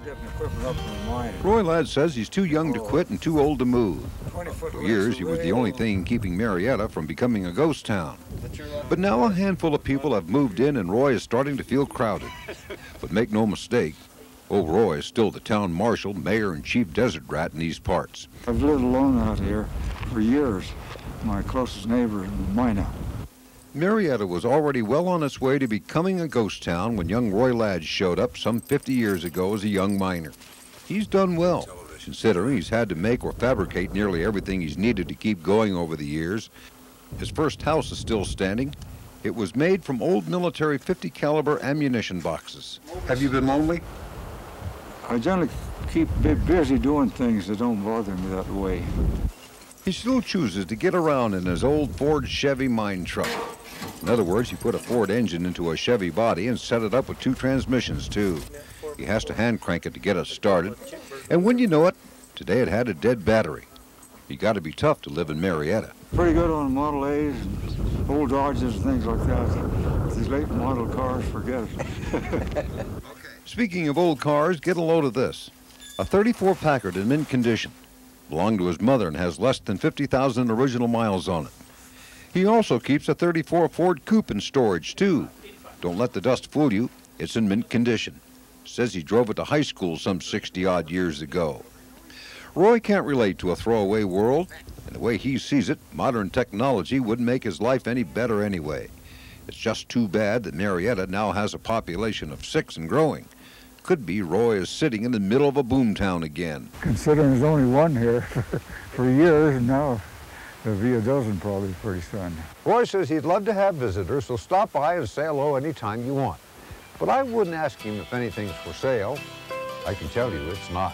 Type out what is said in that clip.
getting equipment up from the mine. Roy Ladd says he's too young to quit and too old to move. For years, he was the only thing keeping Marietta from becoming a ghost town. But now a handful of people have moved in and Roy is starting to feel crowded. But make no mistake, old Roy is still the town marshal, mayor, and chief desert rat in these parts. I've lived alone out here for years. My closest neighbor is Mina. Marietta was already well on its way to becoming a ghost town when young Roy Ladd showed up some 50 years ago as a young miner. He's done well, considering he's had to make or fabricate nearly everything he's needed to keep going over the years. His first house is still standing. It was made from old military 50 caliber ammunition boxes. Have you been lonely? I generally keep busy doing things that don't bother me that way. He still chooses to get around in his old Ford Chevy mine truck. In other words, he put a Ford engine into a Chevy body and set it up with 2 transmissions, too. He has to hand crank it to get it started. And when you know it, today it had a dead battery. You got to be tough to live in Marietta. Pretty good on Model A's and old Dodges and things like that. These late model cars, forget it. Speaking of old cars, get a load of this. A 34 Packard in mint condition. Belonged to his mother and has less than 50,000 original miles on it. He also keeps a 34 Ford Coupe in storage, too. Don't let the dust fool you. It's in mint condition. Says he drove it to high school some 60-odd years ago. Roy can't relate to a throwaway world, and the way he sees it, modern technology wouldn't make his life any better anyway. It's just too bad that Marietta now has a population of 6 and growing. Could be Roy is sitting in the middle of a boomtown again. Considering there's only one here for years, and now there'll be a dozen probably pretty soon. Roy says he'd love to have visitors, so stop by and say hello anytime you want. But I wouldn't ask him if anything's for sale. I can tell you it's not.